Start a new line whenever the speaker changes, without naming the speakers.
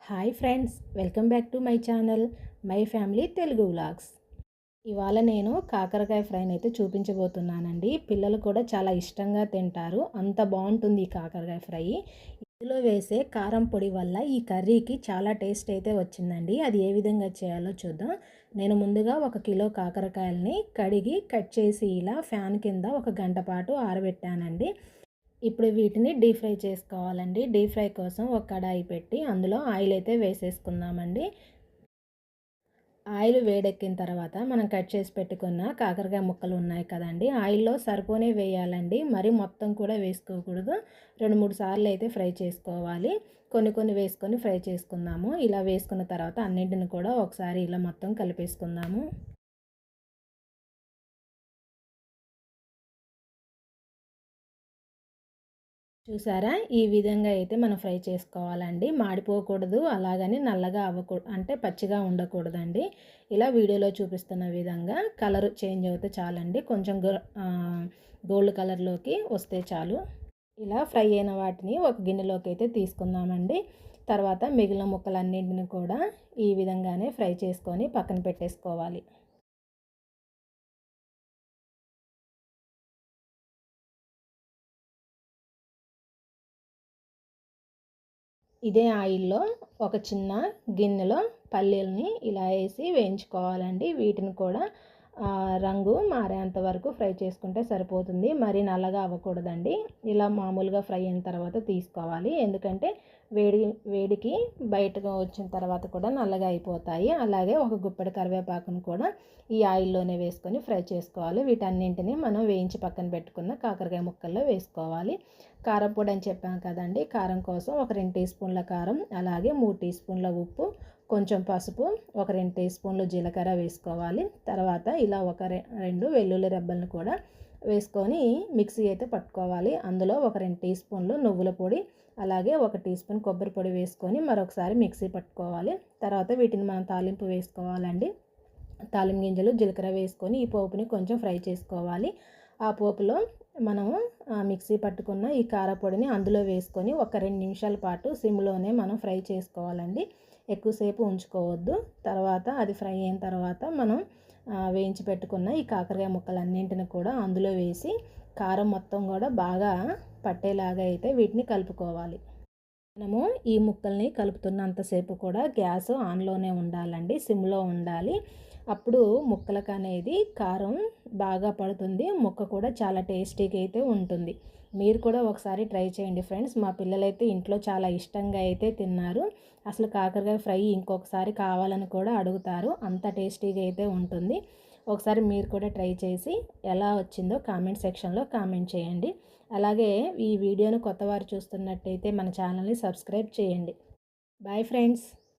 Hi friends, welcome back to my channel my family Telugu vlogs. ఇవాళ నేను కాకరకాయ ఫ్రైని అయితే చూపించబోతున్నానండి. పిల్లలు కూడా చాలా ఇష్టంగా తింటారు, అంత బాగుంటుంది ఈ కాకరకాయ ఫ్రై. ఇందులో వేసే కారం పొడి వల్ల ఈ కర్రీకి చాలా టేస్ట్ అయితే వచ్చిందండి. అది ఏ విధంగా చేయాలో చూద్దాం. నేను ముందుగా 1 కిలో కాకరకాయలని కడిగి కట్ చేసి ఇలా ఫ్యాన్ కింద 1 గంట పాటు ఆరబెట్టానండి. ఇప్పుడు వీటిని డీప్ ఫ్రై చేసుకోవాలండి. డీప్ ఫ్రై కోసం ఒక కడాయి పెట్టి అందులో ఆయిల్ అయితే వేసేసుకుందామండి. ఆయిల్ వేడెక్కిన తర్వాత మనం కట్ చేసి పెట్టుకున్న కాకరకాయ ముక్కలు ఉన్నాయి కదండి, ఆయిల్లో సరిపోనే వేయాలండి, మరి మొత్తం కూడా వేసుకోకూడదు. 2-3 సార్లు అయితే ఫ్రై చేసుకోవాలి. కొన్ని వేసుకొని ఫ్రై చేసుకుందాము. ఇలా వేసుకున్న తర్వాత అన్నింటిని కూడా ఒకసారి ఇలా మొత్తం కలిపేసుకుందాము. చూసారా, ఈ విధంగా అయితే మనం ఫ్రై చేసుకోవాలండి. మాడిపోకూడదు, అలాగని నల్లగా అవ్వకూడదు, అంటే పచ్చిగా ఉండకూడదండి. ఇలా వీడియోలో చూపిస్తున్న విధంగా కలర్ చేంజ్ అవుతే చాలండి, కొంచెం గోల్డ్ కలర్లోకి వస్తే చాలు. ఇలా ఫ్రై అయిన వాటిని ఒక గిన్నెలోకి అయితే తీసుకుందామండి. తర్వాత మిగిలిన ముక్కలన్నింటిని కూడా ఈ విధంగానే ఫ్రై చేసుకొని పక్కన పెట్టేసుకోవాలి. ఇదే ఆయిల్లో ఒక చిన్న గిన్నెలో పల్లీలని ఇలా వేసి వేయించుకోవాలండి. వీటిని కూడా రంగు మారేంత వరకు ఫ్రై చేసుకుంటే సరిపోతుంది, మరి నల్లగా అవ్వకూడదండి. ఇలా మామూలుగా ఫ్రై అయిన తర్వాత తీసుకోవాలి, ఎందుకంటే వేడికి బయటకు వచ్చిన తర్వాత కూడా నల్లగా అయిపోతాయి. అలాగే ఒక గుప్పెడు కరివేపాకును కూడా ఈ ఆయిల్లోనే వేసుకొని ఫ్రై చేసుకోవాలి. వీటన్నింటినీ మనం వేయించి పక్కన పెట్టుకున్న కాకరకాయ ముక్కల్లో వేసుకోవాలి. కారం పొడి అని చెప్పాం కదండి, కారం కోసం ఒక 2 టీ స్పూన్ల కారం, అలాగే 3 టీ స్పూన్ల ఉప్పు, కొంచెం పసుపు, ఒక 2 టీ స్పూన్లు జీలకర్ర వేసుకోవాలి. తర్వాత ఇలా ఒక 2 వెల్లుల్లి రెబ్బలను కూడా వేసుకొని మిక్సీ అయితే పట్టుకోవాలి. అందులో ఒక 2 టీ స్పూన్లు నువ్వుల పొడి, అలాగే 1 టీ స్పూన్ కొబ్బరి పొడి వేసుకొని మరొకసారి మిక్సీ పట్టుకోవాలి. తర్వాత వీటిని మనం తాలింపు వేసుకోవాలండి. తాలింపు గింజలు, జీలకర్ర వేసుకొని ఈ పోపుని కొంచెం ఫ్రై చేసుకోవాలి. ఆ పోపులో మనము మిక్సీ పట్టుకున్న ఈ కారపొడిని అందులో వేసుకొని ఒక 2 నిమిషాల పాటు సిమ్లోనే మనం ఫ్రై చేసుకోవాలండి, ఎక్కువసేపు ఉంచుకోవద్దు. తర్వాత అది ఫ్రై అయిన తర్వాత మనం వేయించి పెట్టుకున్న ఈ కాకరకాయ ముక్కలన్నింటిని కూడా అందులో వేసి కారం మొత్తం కూడా బాగా పట్టేలాగా అయితే వీటిని కలుపుకోవాలి. మనము ఈ ముక్కల్ని కలుపుతున్నంతసేపు కూడా గ్యాస్ ఆన్లోనే ఉండాలండి, సిమ్లో ఉండాలి. అప్పుడు ముక్కలకు అనేది కారం బాగా పడుతుంది, ముక్క కూడా చాలా టేస్టీగా అయితే ఉంటుంది. మీరు కూడా ఒకసారి ట్రై చేయండి ఫ్రెండ్స్. మా పిల్లలైతే ఇంట్లో చాలా ఇష్టంగా అయితే తిన్నారు. అసలు కాకరకాయ ఫ్రై ఇంకొకసారి కావాలని కూడా అడుగుతారు, అంత టేస్టీగా అయితే ఉంటుంది. ఒకసారి మీరు కూడా ట్రై చేసి ఎలా వచ్చిందో కామెంట్ సెక్షన్లో కామెంట్ చేయండి. అలాగే ఈ వీడియోను కొత్తవారు చూస్తున్నట్టయితే మన ఛానల్ని సబ్స్క్రైబ్ చేయండి. Bye friends.